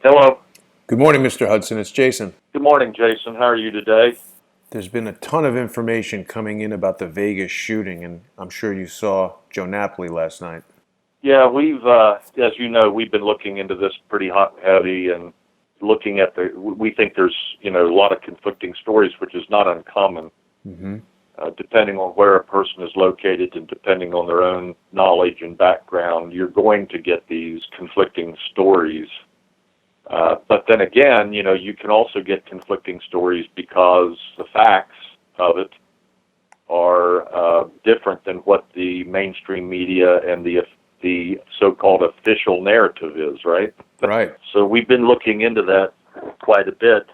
Hello. Good morning, Mr. Hudson. It's Jason. Good morning, Jason. How are you today? There's been a ton of information coming in about the Vegas shooting, and I'm sure you saw Joe Napoli last night. Yeah, as you know, we've been looking into this pretty hot and heavy and looking at we think there's, a lot of conflicting stories, which is not uncommon, Mm-hmm. depending on where a person is located and depending on their own knowledge and background, you're going to get these conflicting stories. But then again, you can also get conflicting stories because the facts of it are different than what the mainstream media and the so-called official narrative is, right? Right. So we've been looking into that quite a bit,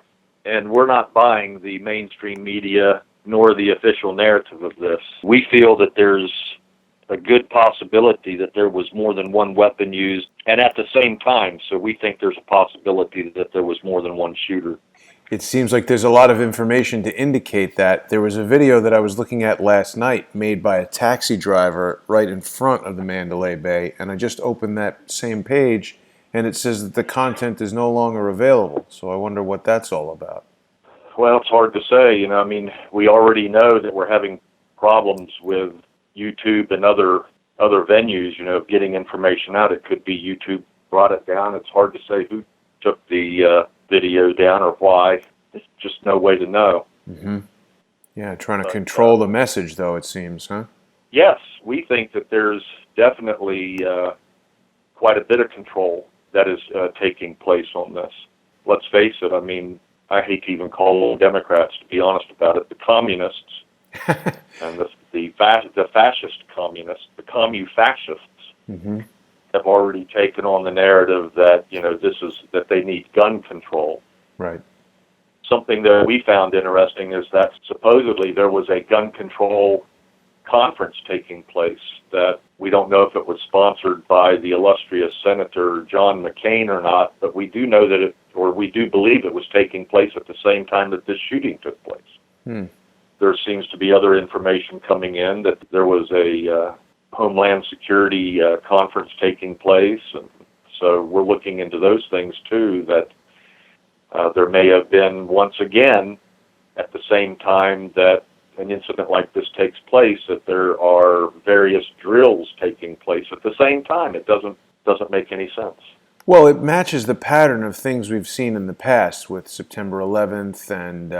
and we're not buying the mainstream media nor the official narrative of this. We feel that there's a good possibility that there was more than one weapon used, and at the same time, so we think there's a possibility that there was more than one shooter. It seems like there's a lot of information to indicate that. There was a video that I was looking at last night made by a taxi driver right in front of the Mandalay Bay, and I just opened that same page, and it says that the content is no longer available. So I wonder what that's all about. Well, it's hard to say. We already know that we're having problems with YouTube and other venues, getting information out. It could be YouTube brought it down. It's hard to say who took the video down or why. There's just no way to know. Mm-hmm. Yeah, trying to control the message, though, it seems, huh? Yes, we think that there's definitely quite a bit of control that is taking place on this. Let's face it, I hate to even call them Democrats, to be honest about it. The communists and the fascist communists, the commu-fascists, Mm-hmm. have already taken on the narrative that, that they need gun control. Right. Something that we found interesting is that supposedly there was a gun control conference taking place that we don't know if it was sponsored by the illustrious Senator John McCain or not, but we do know that we do believe it was taking place at the same time that this shooting took place. Hmm. There seems to be other information coming in that there was a Homeland Security conference taking place, and so we're looking into those things too, that there may have been, once again, at the same time that an incident like this takes place, that there are various drills taking place at the same time. It doesn't make any sense. Well, it matches the pattern of things we've seen in the past with September 11th and,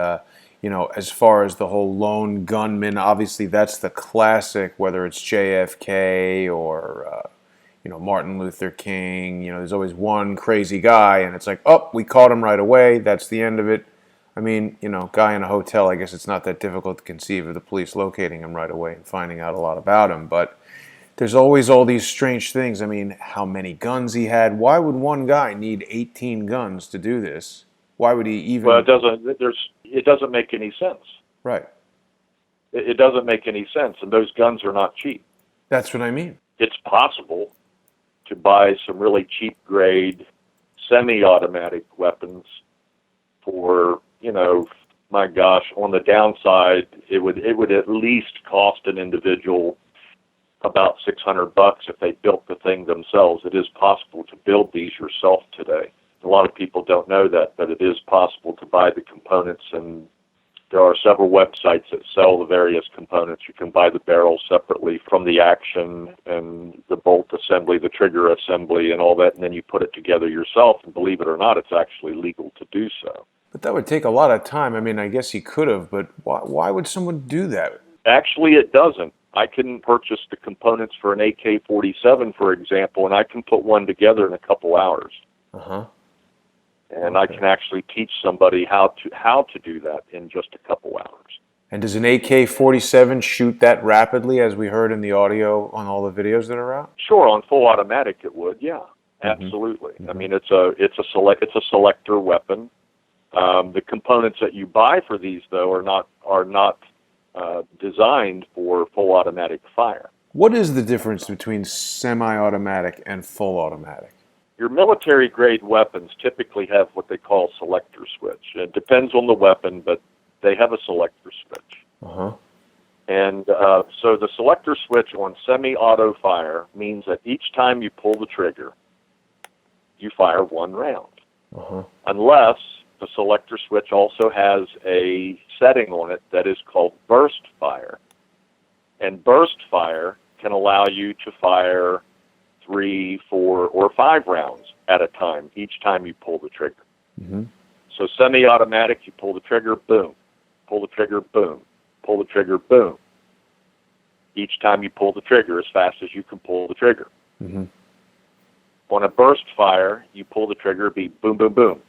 as far as the whole lone gunman, obviously that's the classic, whether it's JFK or, Martin Luther King. There's always one crazy guy, and it's like, oh, we caught him right away. That's the end of it. Guy in a hotel, I guess it's not that difficult to conceive of the police locating him right away and finding out a lot about him. But there's always all these strange things. How many guns he had. Why would one guy need 18 guns to do this? Why would he even... Well, it doesn't make any sense. Right. It doesn't make any sense, and those guns are not cheap. That's what I mean. It's possible to buy some really cheap grade semi-automatic weapons for, my gosh, on the downside, it would at least cost an individual about $600 if they built the thing themselves. It is possible to build these yourself today. A lot of people don't know that, but it is possible to buy the components, and there are several websites that sell the various components. You can buy the barrel separately from the action and the bolt assembly, the trigger assembly, and all that, and then you put it together yourself, and believe it or not, it's actually legal to do so. But that would take a lot of time. I guess he could have, but why would someone do that? Actually, it doesn't. I can purchase the components for an AK-47, for example, and I can put one together in a couple hours. Uh-huh. And I can actually teach somebody how to do that in just a couple hours. And does an AK-47 shoot that rapidly, as we heard in the audio on all the videos that are out? Sure, on full automatic it would. Yeah, absolutely. Mm-hmm. It's a selector weapon. The components that you buy for these, though, are not designed for full automatic fire. What is the difference between semi-automatic and full automatic? Your military-grade weapons typically have what they call selector switch. It depends on the weapon, but they have a selector switch. Uh-huh. And so the selector switch on semi-auto fire means that each time you pull the trigger, you fire one round. unless the selector switch also has a setting on it that is called burst fire. And burst fire can allow you to fire 3, 4, or 5 rounds at a time, each time you pull the trigger. So semi-automatic, you pull the trigger, boom. Pull the trigger, boom. Pull the trigger, boom. Each time you pull the trigger as fast as you can pull the trigger. On a burst fire, you pull the trigger, be boom, boom, boom.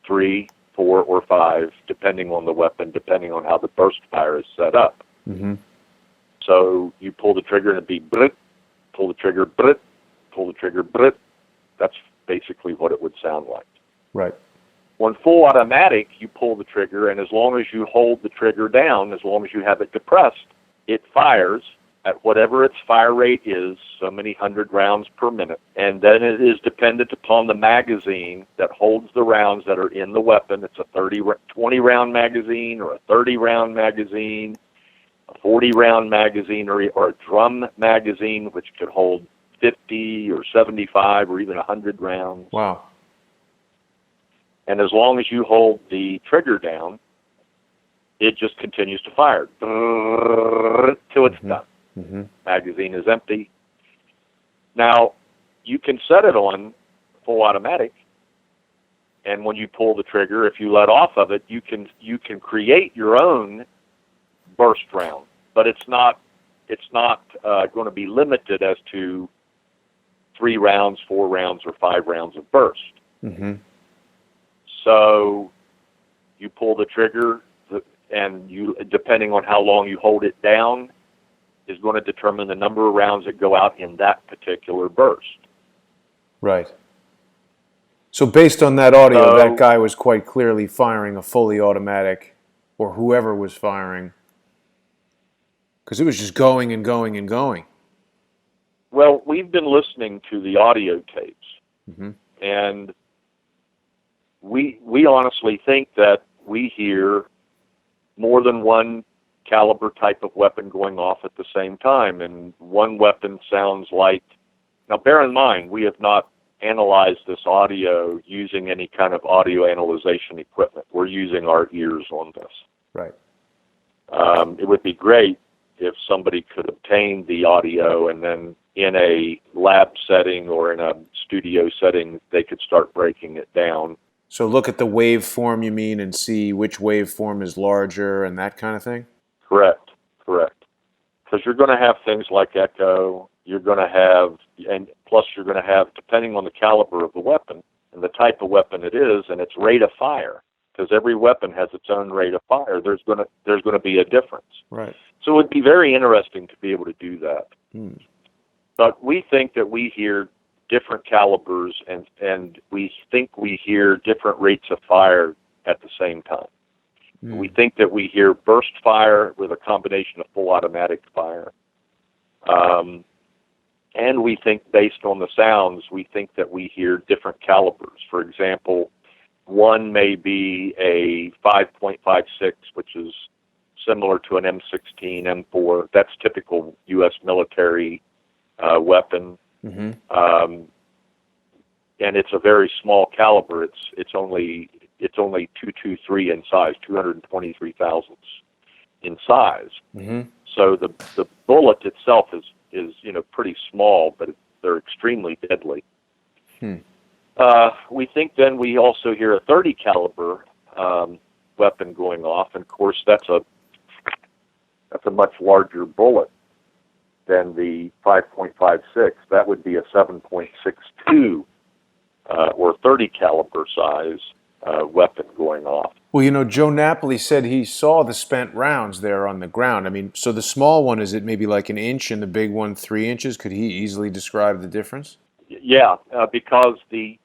3, 4, or 5, depending on the weapon, depending on how the burst fire is set up. So you pull the trigger and it'd be brit, pull the trigger, brit, pull the trigger, brit. That's basically what it would sound like. Right. On full automatic, you pull the trigger, and as long as you hold the trigger down, as long as you have it depressed, it fires at whatever its fire rate is, so many 100 rounds per minute. And then it is dependent upon the magazine that holds the rounds that are in the weapon. It's a 20-round magazine or a 30-round magazine, a 40-round magazine, or a drum magazine, which could hold 50 or 75 or even 100 rounds. Wow. And as long as you hold the trigger down, it just continues to fire till it's done. Magazine is empty. Now, you can set it on full automatic, and when you pull the trigger, if you let off of it, you can create your own burst round, but it's not going to be limited as to 3 rounds, 4 rounds, or 5 rounds of burst. So you pull the trigger, and you, depending on how long you hold it down, is going to determine the number of rounds that go out in that particular burst. Right. So based on that audio, that guy was quite clearly firing a fully automatic, or whoever was firing, because it was just going and going and going. Well, we've been listening to the audio tapes, and we honestly think that we hear more than one caliber type of weapon going off at the same time, and one weapon sounds like... Now, bear in mind, we have not analyzed this audio using any kind of audio analyzation equipment. We're using our ears on this. Right. It would be great if somebody could obtain the audio, and then in a lab setting or in a studio setting, they could start breaking it down. So look at the waveform, you mean, and see which waveform is larger and that kind of thing? Correct. Because you're going to have things like echo, you're going to have, and plus you're going to have, depending on the caliber of the weapon and the type of weapon it is and its rate of fire, because every weapon has its own rate of fire, there's going to be a difference. Right. So it would be very interesting to be able to do that. But we think that we hear different calibers, and we think we hear different rates of fire at the same time. We think that we hear burst fire with a combination of full automatic fire. And we think, based on the sounds, we think that we hear different calibers. For example, one may be a 5.56, which is similar to an M16, M4. That's typical U.S. military weapon. And it's a very small caliber. It's only 223 in size, 223 thousandths in size. So the bullet itself is pretty small, but they're extremely deadly. We think then we also hear a 30 caliber weapon going off, and of course that's a much larger bullet than the 5.56. That would be a 7.62 or 30 caliber size weapon going off. Well, Joe Napoli said he saw the spent rounds there on the ground. I mean, so the small one, is it maybe like an inch, and the big one 3 inches? Could he easily describe the difference? Yeah, because the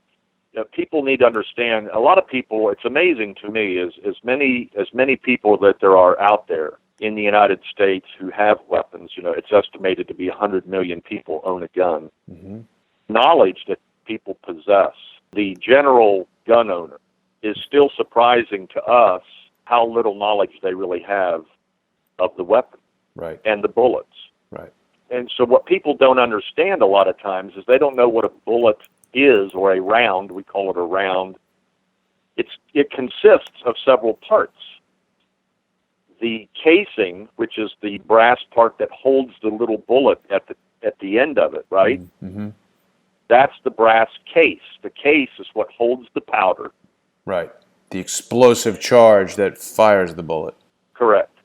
people need to understand. A lot of people, it's amazing to me, as many people that there are out there in the United States who have weapons. It's estimated to be 100 million people own a gun. Knowledge that people possess, the general gun owner, is still surprising to us how little knowledge they really have of the weapon and the bullets. Right. And so what people don't understand a lot of times is they don't know what a bullet is, or a round. We call it a round. It consists of several parts. The casing, which is the brass part that holds the little bullet at the end of it, right? Mm-hmm. That's the brass case. The case is what holds the powder. Right. The explosive charge that fires the bullet. Correct.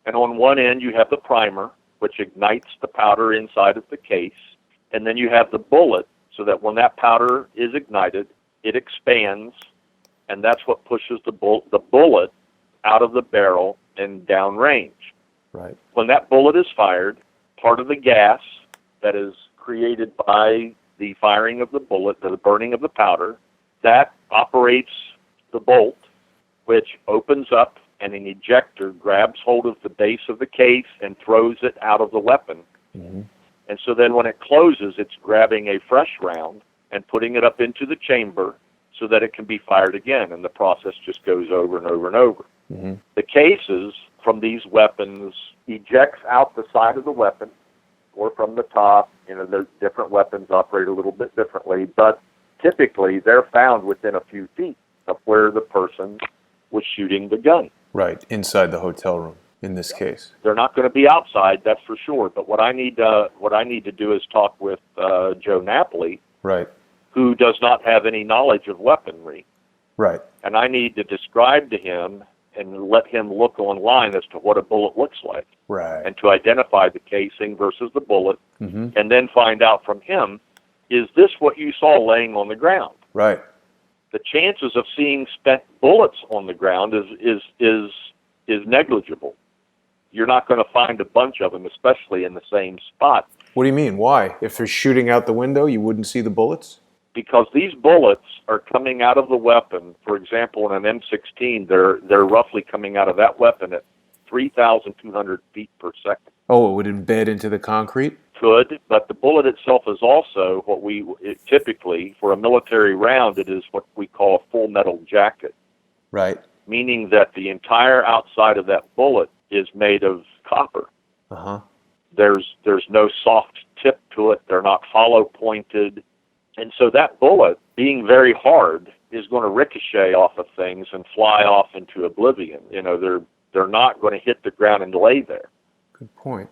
And on one end, you have the primer, which ignites the powder inside of the case. And then you have the bullet, so that when that powder is ignited, it expands, and that's what pushes the bullet out of the barrel and downrange. Right. When that bullet is fired, part of the gas that is created by the firing of the bullet, the burning of the powder, that operates the bolt, which opens up, and an ejector grabs hold of the base of the case and throws it out of the weapon. Mm-hmm. And so then when it closes, it's grabbing a fresh round and putting it up into the chamber so that it can be fired again, and the process just goes over and over and over. Mm-hmm. The cases from these weapons ejects out the side of the weapon or from the top. The different weapons operate a little bit differently, but typically they're found within a few feet of where the person was shooting the gun. Right, inside the hotel room in this case. They're not going to be outside, that's for sure. But what I need to do is talk with Joe Napoli, right, who does not have any knowledge of weaponry. Right. And I need to describe to him and let him look online as to what a bullet looks like. Right. And to identify the casing versus the bullet, mm-hmm. and then find out from him, is this what you saw laying on the ground? Right. The chances of seeing spent bullets on the ground is negligible. You're not going to find a bunch of them, especially in the same spot. What do you mean? Why? If they're shooting out the window, you wouldn't see the bullets? Because these bullets are coming out of the weapon. For example, in an M16, they're roughly coming out of that weapon at 3,200 feet per second. Oh, it would embed into the concrete? Could, but the bullet itself is also typically, for a military round, it is what we call a full metal jacket. Right. Meaning that the entire outside of that bullet is made of copper. Uh-huh. There's no soft tip to it. They're not hollow pointed. And so that bullet, being very hard, is going to ricochet off of things and fly off into oblivion. They're not going to hit the ground and lay there. Good point.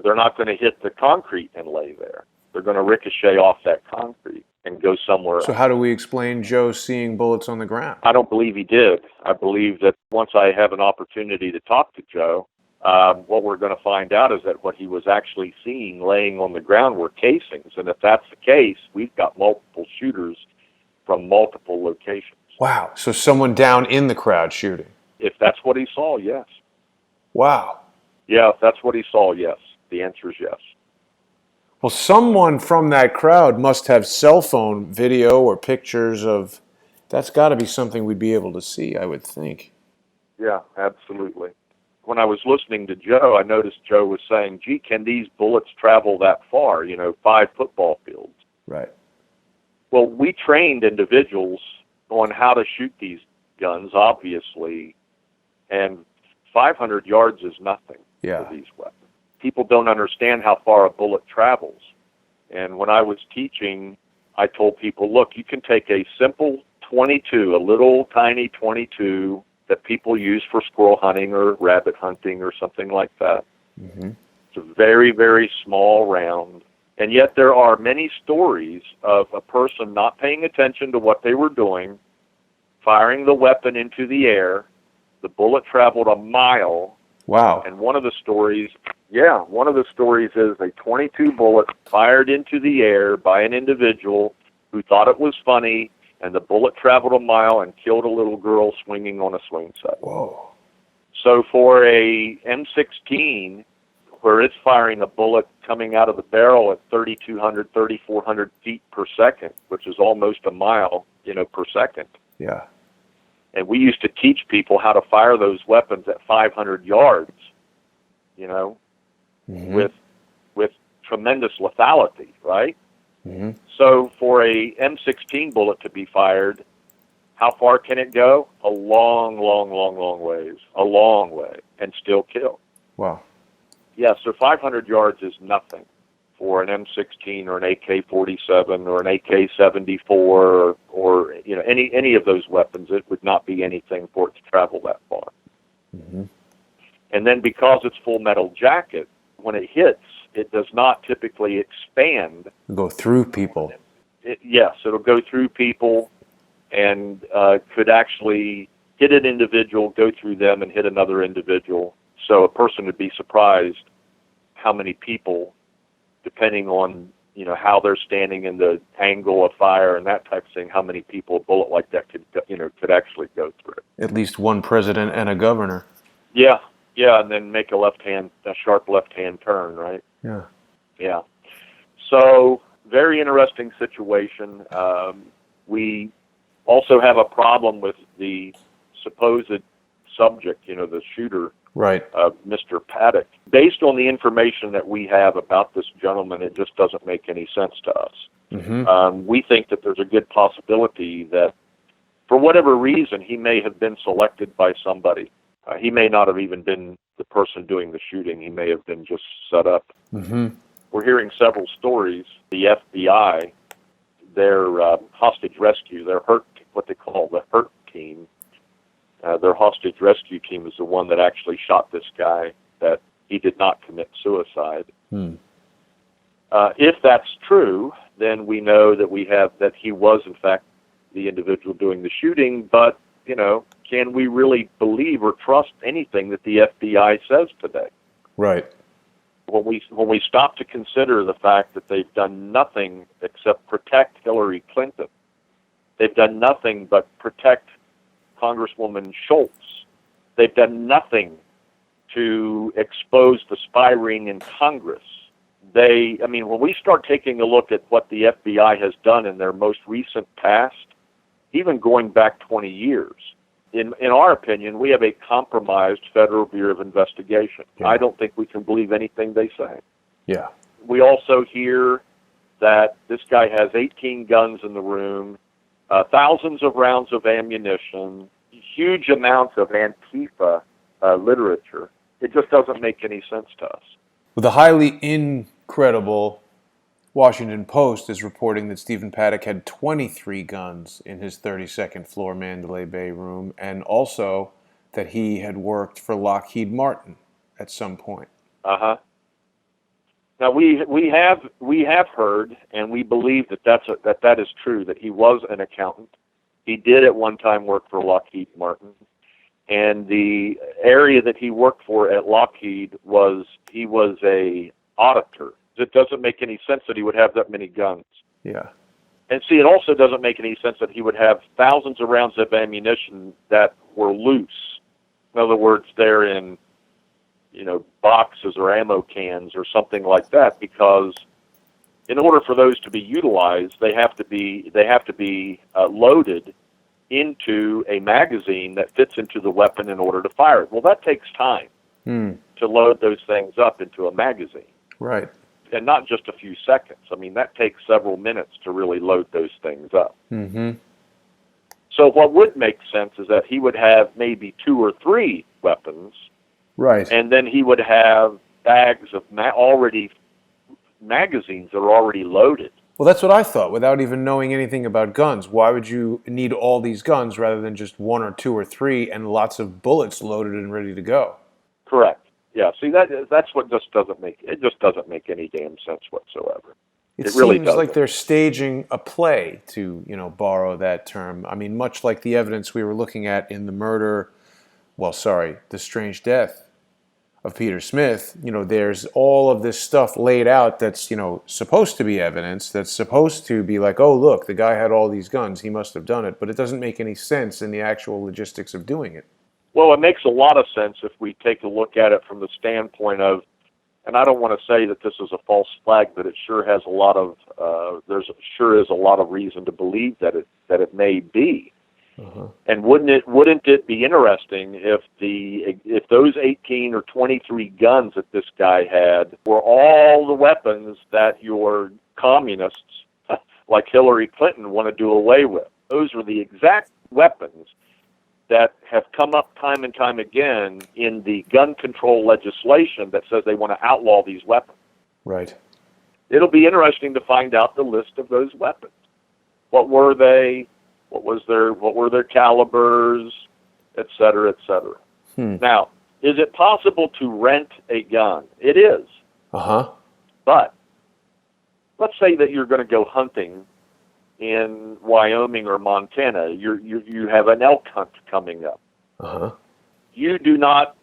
They're not going to hit the concrete and lay there. They're going to ricochet off that concrete and go somewhere else. So how do we explain Joe seeing bullets on the ground? I don't believe he did. I believe that once I have an opportunity to talk to Joe, what we're going to find out is that what he was actually seeing laying on the ground were casings. And if that's the case, we've got multiple shooters from multiple locations. Wow. So someone down in the crowd shooting? If that's what he saw, yes. Wow. Yeah, if that's what he saw, yes. The answer is yes. Well, someone from that crowd must have cell phone video or pictures of... That's got to be something we'd be able to see, I would think. Yeah, absolutely. When I was listening to Joe, I noticed Joe was saying, gee, can these bullets travel that far? 5 football fields. Right. Well, we trained individuals on how to shoot these guns, obviously, and 500 yards is nothing for these weapons. People don't understand how far a bullet travels. And when I was teaching, I told people, look, you can take a simple 22, a little tiny 22 that people use for squirrel hunting or rabbit hunting or something like that. Mm-hmm. It's a very, very small round. And yet there are many stories of a person not paying attention to what they were doing, firing the weapon into the air. The bullet traveled a mile. Wow. And one of the stories is a 22 bullet fired into the air by an individual who thought it was funny, and the bullet traveled a mile and killed a little girl swinging on a swing set. Whoa. So for a M16, where it's firing a bullet coming out of the barrel at 3,200, 3,400 feet per second, which is almost a mile, per second. Yeah. And we used to teach people how to fire those weapons at 500 yards, mm-hmm. with tremendous lethality, right? Mm-hmm. So for a M16 bullet to be fired, how far can it go? A long, long, long, long ways. A long way, and still kill. Wow. Yeah, so 500 yards is nothing. for an M16 or an AK-47 or an AK-74 or any of those weapons. It would not be anything for it to travel that far. Mm-hmm. And then because it's full metal jacket, when it hits, it does not typically expand. Go through people. Yes, it'll go through people and could actually hit an individual, go through them, and hit another individual. So a person would be surprised how many people, depending on how they're standing in the angle of fire and that type of thing, how many people a bullet like that could actually go through. At least one president and a governor. Yeah, and then make a sharp left-hand turn, right? Yeah. So very interesting situation. We also have a problem with the supposed subject, the shooter, right? Mr. Paddock. Based on the information that we have about this gentleman, it just doesn't make any sense to us. Mm-hmm. We think that there's a good possibility that, for whatever reason, he may have been selected by somebody. He may not have even been the person doing the shooting. He may have been just set up. Mm-hmm. We're hearing several stories. The FBI, their hostage rescue, what they call the hurt team, their hostage rescue team is the one that actually shot this guy, that he did not commit suicide. If that's true, then we know that he was, in fact, the individual doing the shooting, but, can we really believe or trust anything that the FBI says today? Right. When we stop to consider the fact that they've done nothing except protect Hillary Clinton, they've done nothing but protect Congresswoman Schultz, they've done nothing to expose the spy ring in Congress. When we start taking a look at what the FBI has done in their most recent past, even going back 20 years, in our opinion, we have a compromised Federal Bureau of Investigation. Yeah. I don't think we can believe anything they say. Yeah. We also hear that this guy has 18 guns in the room, thousands of rounds of ammunition, huge amounts of Antifa literature. It just doesn't make any sense to us. Well, the highly incredible Washington Post is reporting that Stephen Paddock had 23 guns in his 32nd floor Mandalay Bay room, and also that he had worked for Lockheed Martin at some point. Uh-huh. Now we have heard, and we believe that is true, that he was an accountant. He did at one time work for Lockheed Martin, and the area that he worked for at Lockheed he was a auditor. It doesn't make any sense that he would have that many guns. Yeah. And see, it also doesn't make any sense that he would have thousands of rounds of ammunition that were loose. In other words, they're in, boxes or ammo cans or something like that, because in order for those to be utilized, they have to be loaded into a magazine that fits into the weapon in order to fire it. Well, that takes time to load those things up into a magazine. Right. And not just a few seconds. That takes several minutes to really load those things up. Mm-hmm. So what would make sense is that he would have maybe 2 or 3 weapons. Right. And then he would have bags of magazines that are already loaded. Well, that's what I thought, without even knowing anything about guns. Why would you need all these guns rather than just 1 or 2 or 3 and lots of bullets loaded and ready to go? Correct. Yeah, see, that's what doesn't make any damn sense whatsoever. It really seems doesn't. like they're staging a play, to borrow that term. Much like the evidence we were looking at in the strange death of Peter Smith. There's all of this stuff laid out that's supposed to be evidence, that's supposed to be like, oh look, the guy had all these guns, he must have done it, but it doesn't make any sense in the actual logistics of doing it. Well, it makes a lot of sense if we take a look at it from the standpoint of, and I don't want to say that this is a false flag, but it sure has a lot of is a lot of reason to believe that it may be. Uh-huh. And wouldn't it be interesting if those 18 or 23 guns that this guy had were all the weapons that your communists like Hillary Clinton want to do away with? Those were the exact weapons that have come up time and time again in the gun control legislation that says they want to outlaw these weapons. Right. it'll be interesting to find out the list of those weapons. What were they? What were their calibers, et cetera, et cetera. Now, is it possible to rent a gun? It is. But let's say that you're going to go hunting in Wyoming or Montana. You have an elk hunt coming up. You do not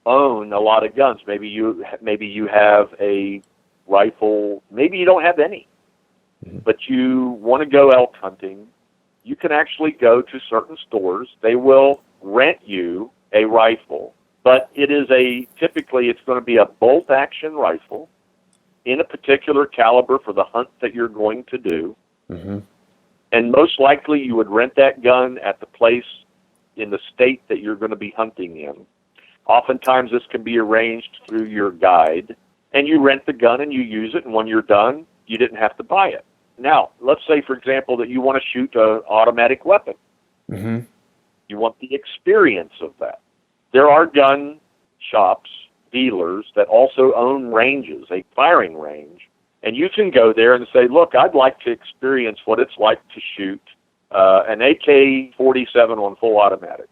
own a lot of guns. Maybe you have a rifle. Maybe you don't have any. But you want to go elk hunting. You can actually go to certain stores. They will rent you a rifle, but typically it's going to be a bolt action rifle in a particular caliber for the hunt that you're going to do. And most likely you would rent that gun at the place in the state that you're going to be hunting in. Oftentimes this can be arranged through your guide, and you rent the gun and you use it, and when you're done, you didn't have to buy it. Now, let's say, for example, that you want to shoot an automatic weapon. You want the experience of that. There are gun shops, dealers, that also own ranges, a firing range, and you can go there and say, look, I'd like to experience what it's like to shoot an AK-47 on full automatic.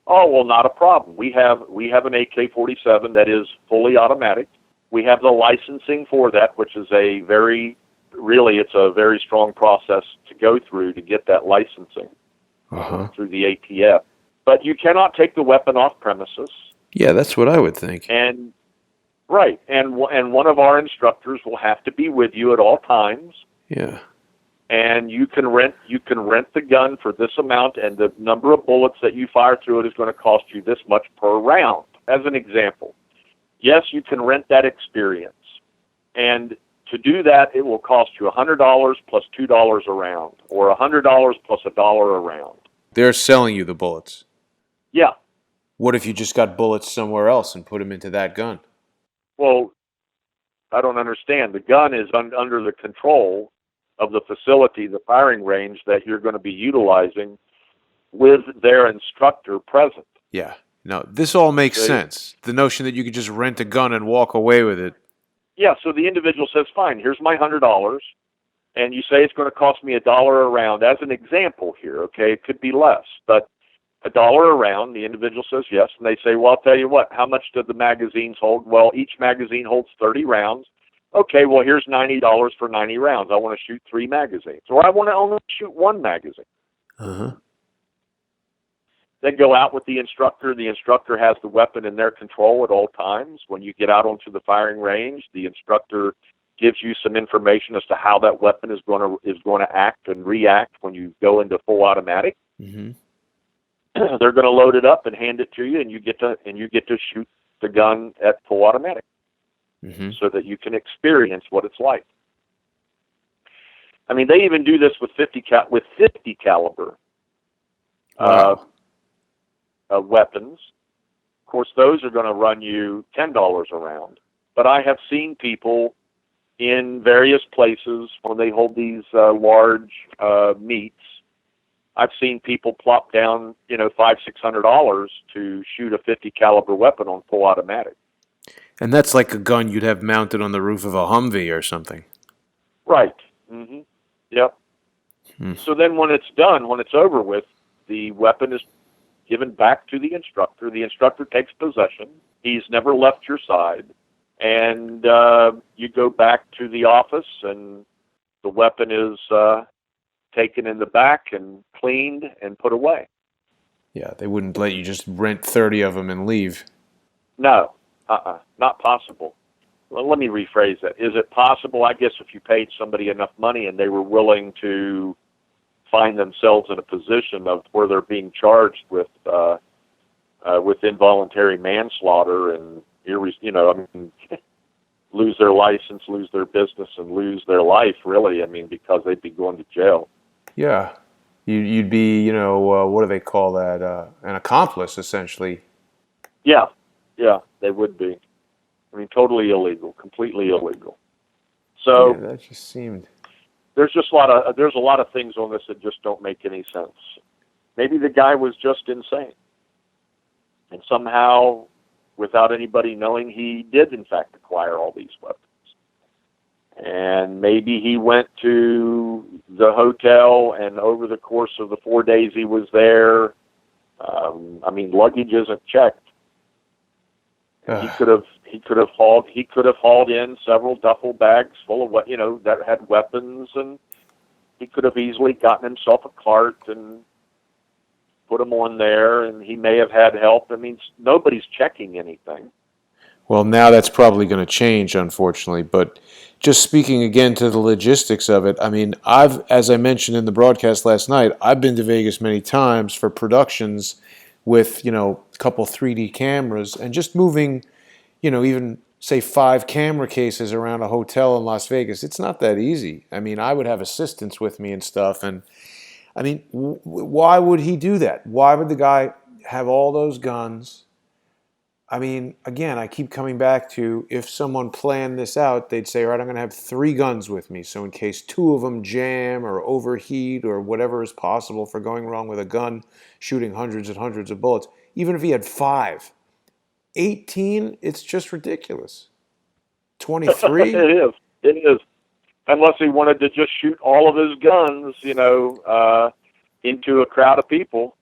Oh, well, not a problem. We have an AK-47 that is fully automatic. We have the licensing for that, which is it's a very strong process to go through to get that licensing through the ATF. But you cannot take the weapon off premises. Yeah, that's what I would think. And one of our instructors will have to be with you at all times. Yeah. And you can rent the gun for this amount, and the number of bullets that you fire through it is going to cost you this much per round, as an example. Yes, you can rent that experience. And to do that, it will cost you $100 plus $2 a round, or $100 plus $1 a round. They're selling you the bullets. Yeah. What if you just got bullets somewhere else and put them into that gun? Well, I don't understand. The gun is under the control of the facility, the firing range that you're going to be utilizing with their instructor present. Yeah. No, this all makes sense. The notion that you could just rent a gun and walk away with it. Yeah, so the individual says, fine, here's my $100, and you say it's going to cost me $1 a round. As an example here, okay, it could be less, but $1 a round, the individual says yes, and they say, well, I'll tell you what, how much do the magazines hold? Well, each magazine holds 30 rounds. Okay, well, here's $90 for 90 rounds. I want to shoot 3 magazines, or I want to only shoot 1 magazine. Then go out with the instructor. The instructor has the weapon in their control at all times. When you get out onto the firing range, the instructor gives you some information as to how that weapon is going to act and react when you go into full automatic. They're going to load it up and hand it to you, and you get to shoot the gun at full automatic, so that you can experience what it's like. I mean, they even do this with 50 caliber. Wow. Weapons. Of course, those are going to run you $10 a round. But I have seen people in various places when they hold these large meets. I've seen people plop down, $500-$600 to shoot a 50 caliber weapon on full automatic. And that's like a gun you'd have mounted on the roof of a Humvee or something. Right. Yep. So then when it's done, when it's over with, the weapon is given back to the instructor. The instructor takes possession. He's never left your side. And you go back to the office, and the weapon is taken in the back and cleaned and put away. Yeah, they wouldn't let you just rent 30 of them and leave. No, not possible. Well, let me rephrase that. Is it possible? I guess if you paid somebody enough money and they were willing to find themselves in a position of where they're being charged with involuntary manslaughter and lose their license, lose their business, and lose their life. Really, because they'd be going to jail. Yeah, you'd be, what do they call that? An accomplice, essentially. Yeah, they would be. Totally illegal, completely illegal. So yeah, that just seemed. There's a lot of things on this that just don't make any sense. Maybe the guy was just insane, and somehow, without anybody knowing, he did in fact acquire all these weapons. And maybe he went to the hotel, and over the course of the 4 days he was there, luggage isn't checked. He could have hauled in several duffel bags full of that had weapons, and he could have easily gotten himself a cart and put them on there, and he may have had help. I mean, nobody's checking anything. Well, now that's probably going to change, unfortunately. But just speaking again to the logistics of it, I mean, as I mentioned in the broadcast last night, I've been to Vegas many times for productions with, a couple 3D cameras and just moving, even say 5 camera cases around a hotel in Las Vegas. It's not that easy. I mean, I would have assistants with me and stuff. And I mean, why would he do that? Why would the guy have all those guns? I mean, again, I keep coming back to if someone planned this out, they'd say, all right, I'm going to have 3 guns with me. So in case 2 of them jam or overheat or whatever is possible for going wrong with a gun, shooting hundreds and hundreds of bullets, even if he had 5, 18, it's just ridiculous. 23? It is. Unless he wanted to just shoot all of his guns, into a crowd of people.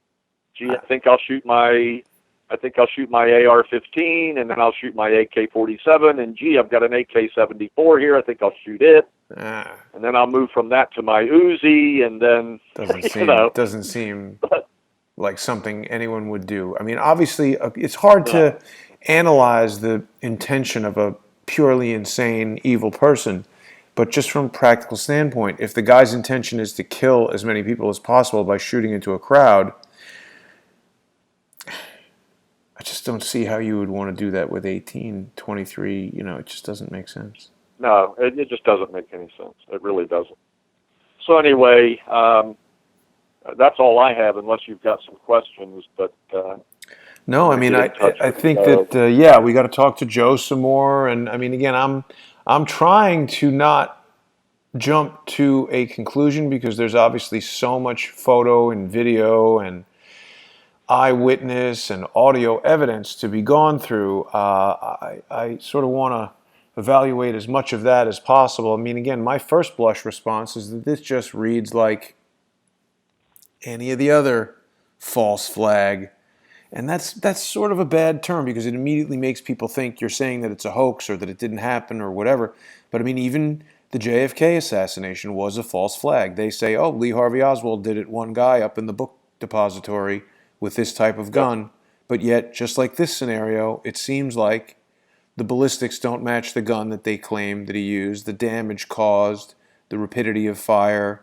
Gee, I think I'll shoot my AR-15, and then I'll shoot my AK-47, and gee, I've got an AK-74 here. I think I'll shoot it, and then I'll move from that to my Uzi, and then doesn't seem like something anyone would do. I mean, obviously, it's hard to analyze the intention of a purely insane, evil person, but just from a practical standpoint, if the guy's intention is to kill as many people as possible by shooting into a crowd, I just don't see how you would want to do that with 18, 23. It just doesn't make sense. No, it just doesn't make any sense. It really doesn't. So anyway, that's all I have, unless you've got some questions. But no, I mean, I think that we got to talk to Joe some more. And I mean, again, I'm trying to not jump to a conclusion because there's obviously so much photo and video and eyewitness and audio evidence to be gone through. I sort of want to evaluate as much of that as possible. I mean, again, my first blush response is that this just reads like any of the other false flag. And that's sort of a bad term because it immediately makes people think you're saying that it's a hoax or that it didn't happen or whatever. But I mean, even the JFK assassination was a false flag. They say, oh, Lee Harvey Oswald did it, one guy up in the book depository with this type of gun. But yet, just like this scenario, it seems like the ballistics don't match the gun that they claim that he used, the damage caused, the rapidity of fire,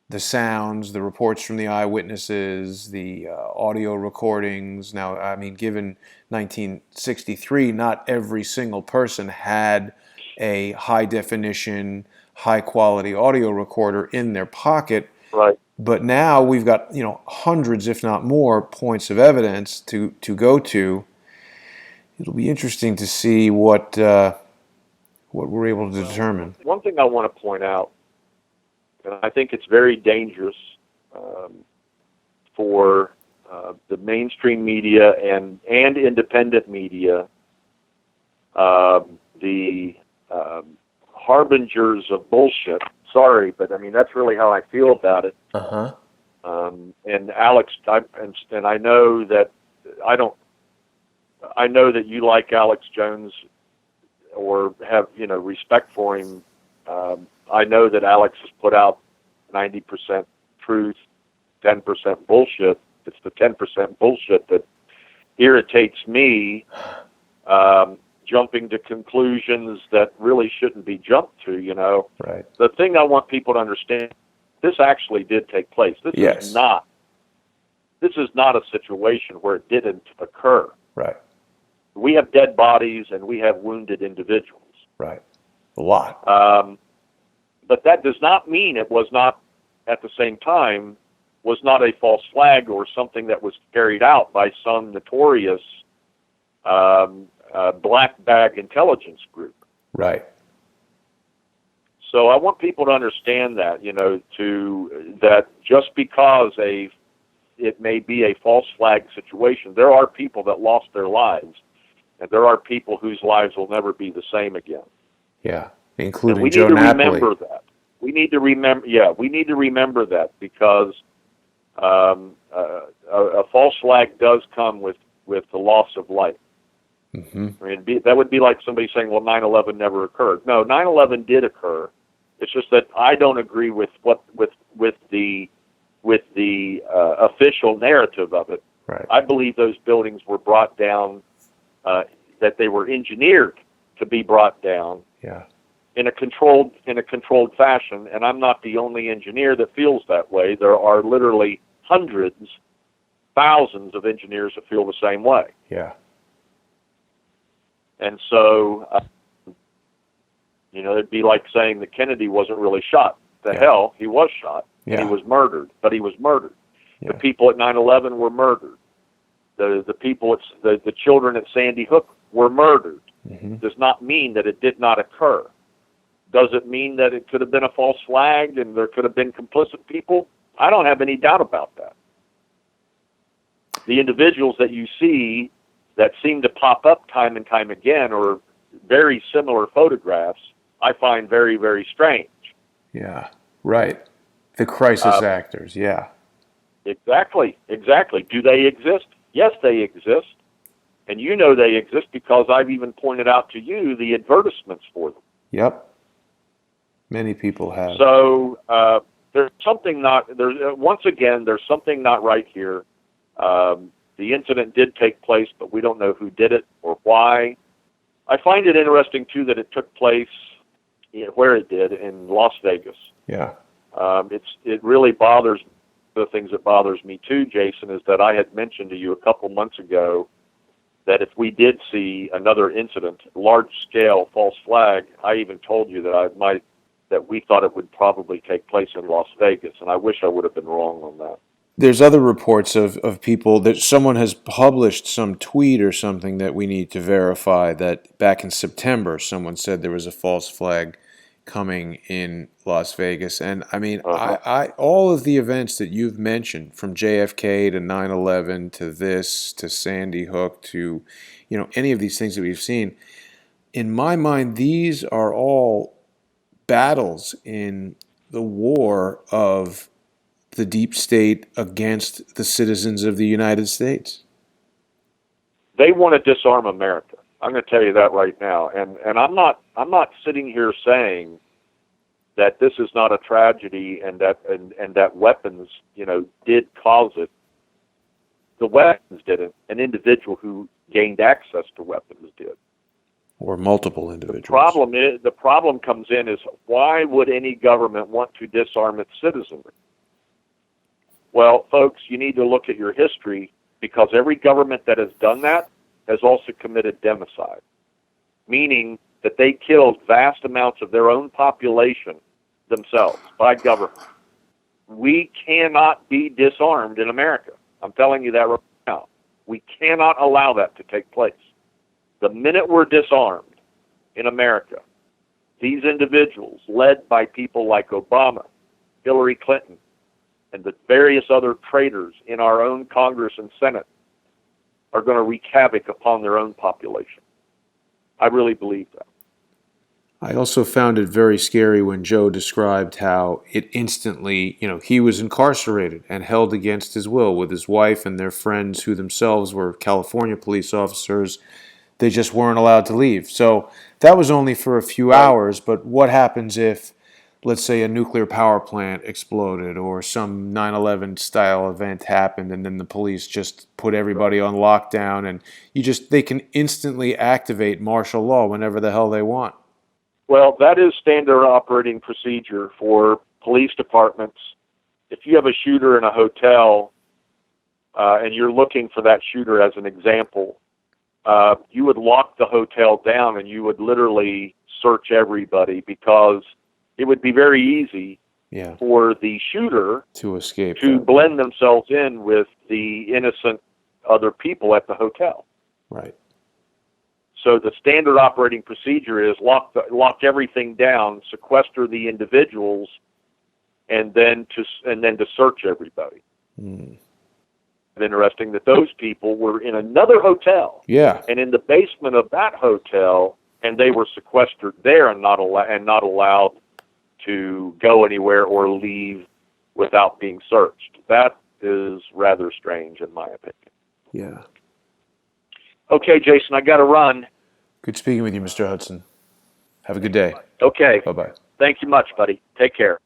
the sounds, the reports from the eyewitnesses, the audio recordings. Now, I mean, given 1963, not every single person had a high-definition, high-quality audio recorder in their pocket. Right. But now we've got, hundreds, if not more, points of evidence to go to. It'll be interesting to see what we're able to determine. One thing I want to point out, and I think it's very dangerous for the mainstream media and independent media, the harbingers of bullshit. Sorry, but I mean that's really how I feel about it. And Alex, and I know that I know that you like Alex Jones or have respect for him. I know that Alex has put out 90% truth, 10% bullshit. It's the 10% bullshit that irritates me, jumping to conclusions that really shouldn't be jumped to, Right. The thing I want people to understand, this actually did take place. This is not a situation where it didn't occur. Right. We have dead bodies and we have wounded individuals. Right. A lot. But that does not mean it was not, at the same time, was not a false flag or something that was carried out by some notorious black bag intelligence group. Right. So I want people to understand that, that just because it may be a false flag situation, there are people that lost their lives, and there are people whose lives will never be the same again. Yeah. including we Joe need to Napoli. remember that. We need to remember, yeah, we need to remember that because a false flag does come with the loss of life. Mm-hmm. I mean, that would be like somebody saying, well, 9/11 never occurred. No, 9/11 did occur. It's just that I don't agree with the official narrative of it. Right. I believe those buildings were brought down, that they were engineered to be brought down. Yeah. In a controlled fashion, and I'm not the only engineer that feels that way. There are literally hundreds, thousands of engineers that feel the same way. Yeah. And so, it'd be like saying that Kennedy wasn't really shot. Hell, he was shot, and he was murdered, but he was murdered. Yeah. The people at 9/11 were murdered. The people at the children at Sandy Hook were murdered. Mm-hmm. Does not mean that it did not occur. Does it mean that it could have been a false flag and there could have been complicit people? I don't have any doubt about that. The individuals that you see that seem to pop up time and time again, or very similar photographs, I find very, very strange. Yeah, right. The crisis actors, yeah. Exactly. Do they exist? Yes, they exist. And you know they exist because I've even pointed out to you the advertisements for them. Yep. Many people have. So there's something once again, there's something not right here. The incident did take place, but we don't know who did it or why. I find it interesting, too, that it took place where it did, in Las Vegas. Yeah. It really bothers, the things that bothers me, too, Jason, is that I had mentioned to you a couple months ago that if we did see another incident, large-scale false flag, I even told you that we thought it would probably take place in Las Vegas, and I wish I would have been wrong on that. There's other reports of people that someone has published some tweet or something that we need to verify that back in September someone said there was a false flag coming in Las Vegas. And I mean, I all of the events that you've mentioned, from JFK to 9/11 to this to Sandy Hook to, any of these things that we've seen, in my mind, these are all battles in the war of the deep state against the citizens of the United States. They want to disarm America. I'm going to tell you that right now. And I'm not sitting here saying that this is not a tragedy and that weapons, did cause it. The weapons didn't. An individual who gained access to weapons did. Or multiple individuals. The problem comes in is, why would any government want to disarm its citizenry? Well, folks, you need to look at your history, because every government that has done that has also committed democide, meaning that they killed vast amounts of their own population themselves by government. We cannot be disarmed in America. I'm telling you that right now. We cannot allow that to take place. The minute we're disarmed in America, these individuals, led by people like Obama, Hillary Clinton, and the various other traitors in our own Congress and Senate, are going to wreak havoc upon their own population. I really believe that. I also found it very scary when Joe described how it instantly, he was incarcerated and held against his will with his wife and their friends, who themselves were California police officers. They just weren't allowed to leave. So that was only for a few hours, but what happens if, let's say, a nuclear power plant exploded or some 9/11 style event happened, and then the police just put everybody on lockdown, and they can instantly activate martial law whenever the hell they want? Well, that is standard operating procedure for police departments. If you have a shooter in a hotel, and you're looking for that shooter as an example, you would lock the hotel down and you would literally search everybody, because it would be very easy for the shooter to escape, to blend themselves in with the innocent other people at the hotel. Right. So the standard operating procedure is lock everything down, sequester the individuals, and then to search everybody. Mm. Interesting that those people were in another hotel. Yeah. And in the basement of that hotel, and they were sequestered there and not allowed to go anywhere or leave without being searched. That is rather strange, in my opinion. Yeah. Okay, Jason, I got to run. Good speaking with you, Mr. Hudson. Have a good day. Okay. Bye-bye. Thank you much, buddy. Take care.